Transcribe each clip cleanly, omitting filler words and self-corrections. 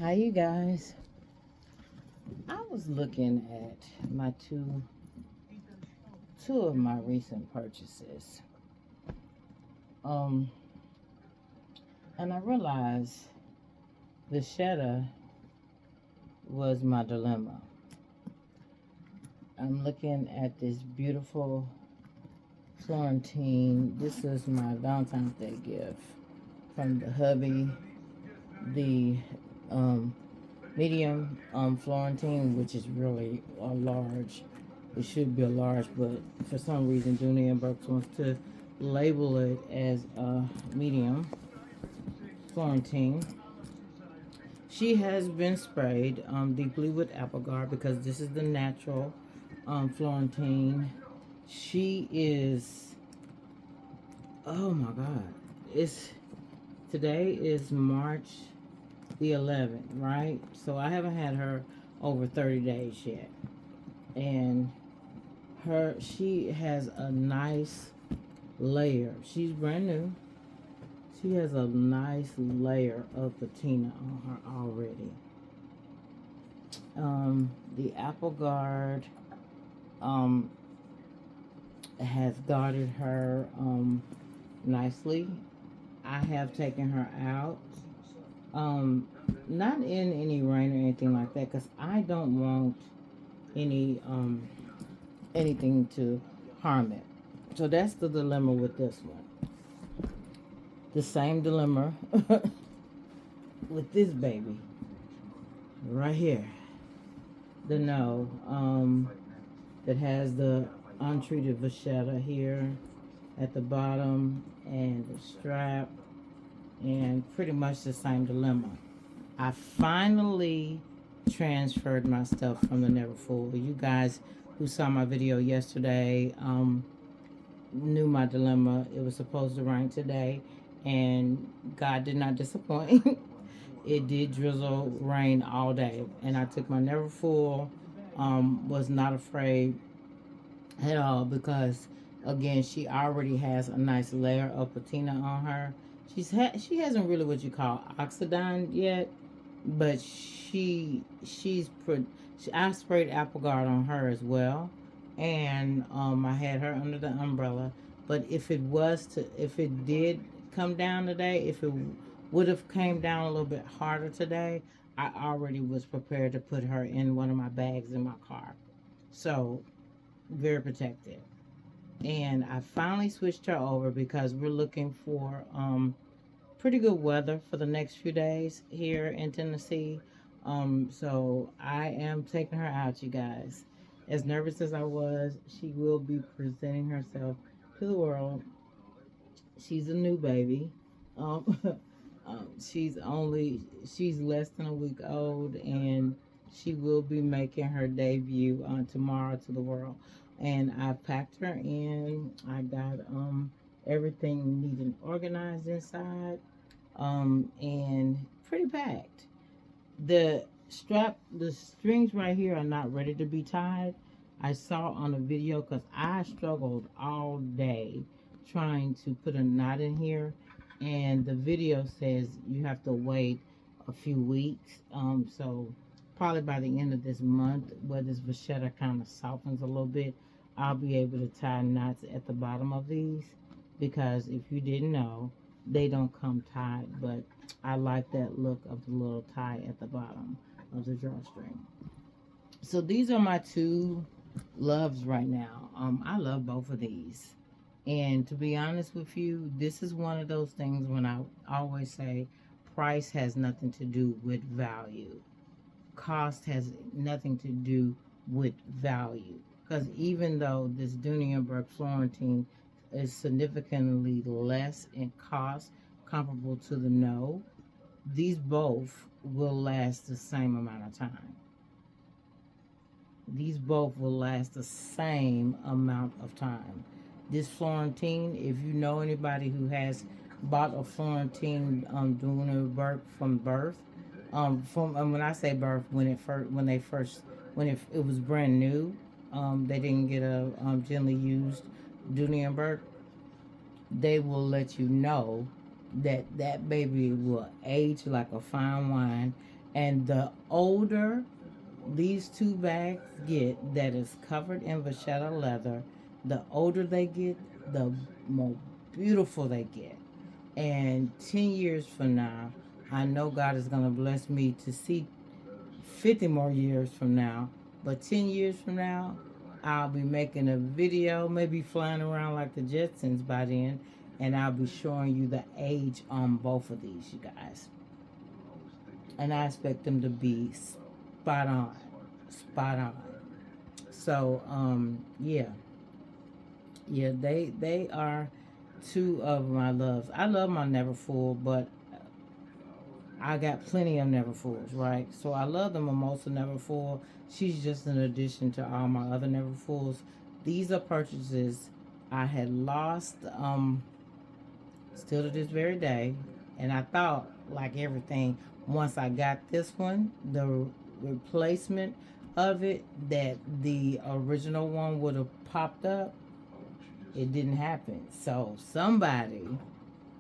Hi, you guys. I was looking at my two of my recent purchases. Um, and I realized the Shetta was my dilemma. I'm looking at this beautiful Florentine. This is my Valentine's Day gift from the hubby. The um, medium Florentine, which is really a large. It should be a large, but for some reason, Dooney and Burks wants to label it as a medium Florentine. She has been sprayed deeply with Applegar because this is the natural Florentine. She is, oh my God, it's today is March the 11th, right? So I haven't had her over 30 days yet. And she has a nice layer. She's brand new. She has a nice layer of patina on her already. The Apple Guard um, has guarded her nicely. I have taken her out. Not in any rain or anything like that, because I don't want any anything to harm it. So that's the dilemma with this one. The same dilemma with this baby right here. The no that has the untreated vachetta here at the bottom and the strap, and pretty much the same dilemma. I finally transferred my stuff from the Never Full. You guys who saw my video yesterday knew my dilemma. It was supposed to rain today, and God did not disappoint. It did drizzle, rain all day, and I took my Never Full. Was not afraid at all because, again, she already has a nice layer of patina on her. She hasn't really what you call oxidized yet, but I sprayed Apple Guard on her as well, and I had her under the umbrella. But if it did come down today, if it would have came down a little bit harder today, I already was prepared to put her in one of my bags in my car. So very protected. And I finally switched her over because we're looking for pretty good weather for the next few days here in Tennessee. So I am taking her out, you guys. As nervous as I was, she will be presenting herself to the world. She's a new baby. Um, she's less than a week old, and she will be making her debut tomorrow to the world. And I packed her in. I got everything neat and organized inside, and pretty packed. The strings right here are not ready to be tied. I saw on a video because I struggled all day trying to put a knot in here, and the video says you have to wait a few weeks. So probably by the end of this month, where this vachetta kind of softens a little bit, I'll be able to tie knots at the bottom of these, because if you didn't know, they don't come tied, but I like that look of the little tie at the bottom of the drawstring. So these are my two loves right now. I love both of these. And to be honest with you, this is one of those things when I always say price has nothing to do with value. Cost has nothing to do with value. Because even though this Dunienberg Florentine is significantly less in cost comparable to the No, these both will last the same amount of time. These both will last the same amount of time. This Florentine, if you know anybody who has bought a Florentine Dunienberg from birth, from when I say birth, when it was brand new, they didn't get a gently used Dunienberg. They will let you know that that baby will age like a fine wine, And the older these two bags get that is covered in vachetta leather, the older they get, the more beautiful they get. And 10 years from now, I know God is going to bless me to see 50 more years from now. But 10 years from now, I'll be making a video, maybe flying around like the Jetsons by then, and I'll be showing you the age on both of these, you guys. And I expect them to be spot on. Spot on. So, yeah. Yeah, they are two of my loves. I love my Neverfull, but I got plenty of Neverfulls, right? So I love the Mimosa Neverfull. She's just an addition to all my other Neverfulls. These are purchases I had lost, still to this very day. And I thought, like everything, once I got this one, the replacement of it, that the original one would have popped up. It didn't happen. So somebody,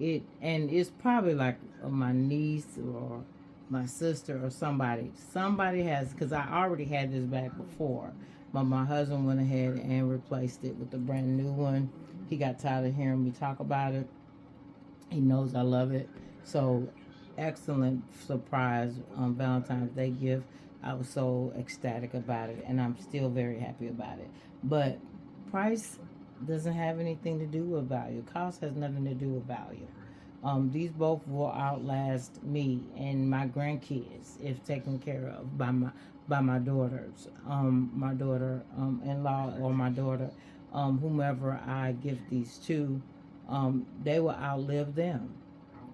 and it's probably like my niece or my sister or somebody has, because I already had this bag before, but my husband went ahead and replaced it with a brand new one. He got tired of hearing me talk about it. He knows I love it. So excellent surprise on Valentine's Day gift. I was so ecstatic about it, and I'm still very happy about it. But price doesn't have anything to do with value. Cost has nothing to do with value. These both will outlast me and my grandkids if taken care of by my daughters, my daughter in law or my daughter, whomever I give these to, they will outlive them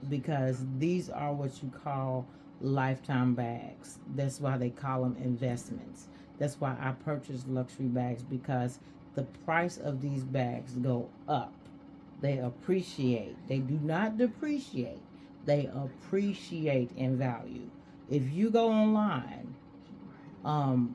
because these are what you call lifetime bags. That's why they call them investments. That's why I purchase luxury bags, because the price of these bags go up. They appreciate. They do not depreciate. They appreciate in value. If you go online, um,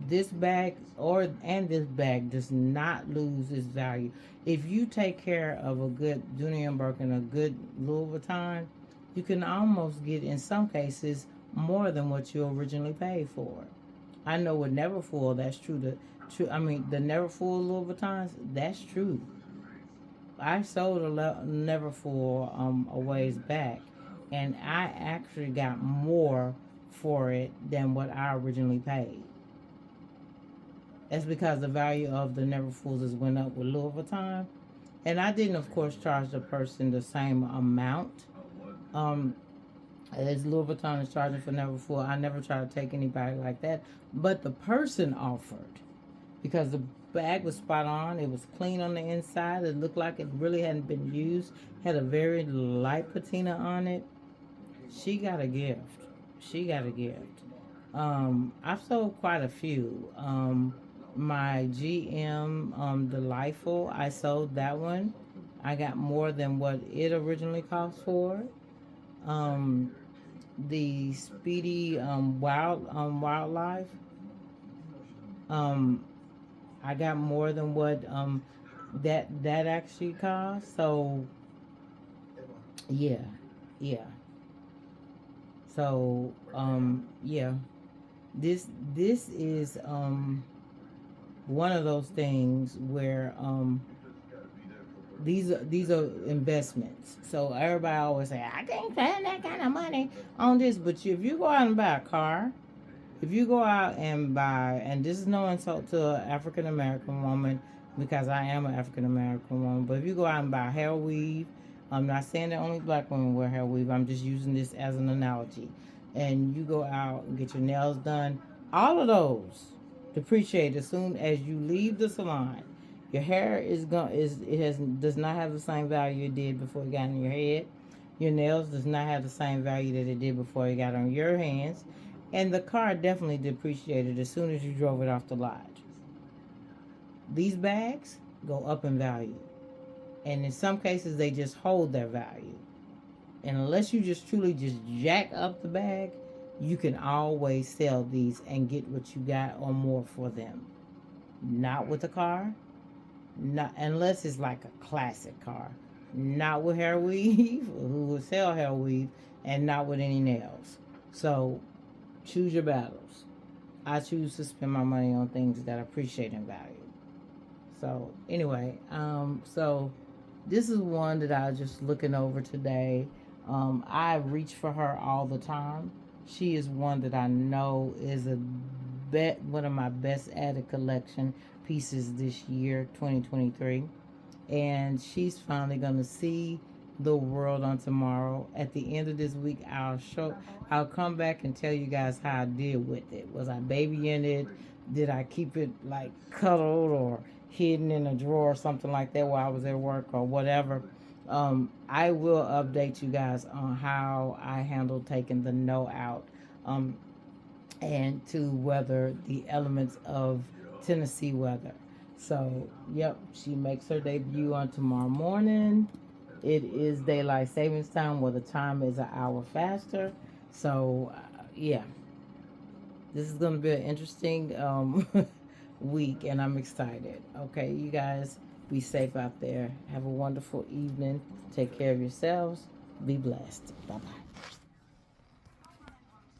this bag this bag does not lose its value. If you take care of a good Dooney and Burke and a good Louis Vuitton, you can almost get, in some cases, more than what you originally paid for. I know with Neverfull, that's true. The Neverfull Louis Vuittons, that's true. I sold a Neverfull a ways back, and I actually got more for it than what I originally paid. That's because the value of the Neverfulls has went up with Louis Vuitton, and I didn't, of course, charge the person the same amount um, as Louis Vuitton is charging for Neverfull. I never try to take anybody like that, but the person offered, because the bag was spot on. It was clean on the inside. It looked like it really hadn't been used. Had a very light patina on it. She got a gift. She got a gift. I've sold quite a few. My GM Delightful, I sold that one. I got more than what it originally cost for. Um, the Speedy Wildlife. Um, I got more than what that actually cost. So yeah, yeah. So yeah. This is one of those things where these are investments. So everybody always say, I can't spend that kind of money on this, but if you go out and buy a car, if you go out and buy, and this is no insult to an African American woman, because I am an African American woman, but if you go out and buy hair weave, I'm not saying that only black women wear hair weave, I'm just using this as an analogy. And you go out and get your nails done, all of those depreciate as soon as you leave the salon. Your hair does not have the same value it did before it got in your head. Your nails does not have the same value that it did before it got on your hands. And the car definitely depreciated as soon as you drove it off the lot. These bags go up in value. And in some cases, they just hold their value. And unless you just truly just jack up the bag, you can always sell these and get what you got or more for them. Not with a car, not unless it's like a classic car. Not with hair weave, who will sell hair weave, and not with any nails. So Choose your battles. I choose to spend my money on things that appreciate in value. So anyway, so this is one that I was just looking over today. I reach for her all the time. She is one that I know is one of my best added collection pieces this year, 2023. And she's finally gonna see the world on tomorrow. At the end of this week, I'll come back and tell you guys how I did with it. Was I babying it? Did I keep it like cuddled or hidden in a drawer or something like that while I was at work or whatever? I will update you guys on how I handled taking the no out, um, and to weather the elements of Tennessee weather. So, yep, she makes her debut on tomorrow morning. It is daylight savings time, where the time is an hour faster. So, yeah, this is going to be an interesting week, and I'm excited. Okay, you guys be safe out there. Have a wonderful evening. Take care of yourselves. Be blessed. Bye bye.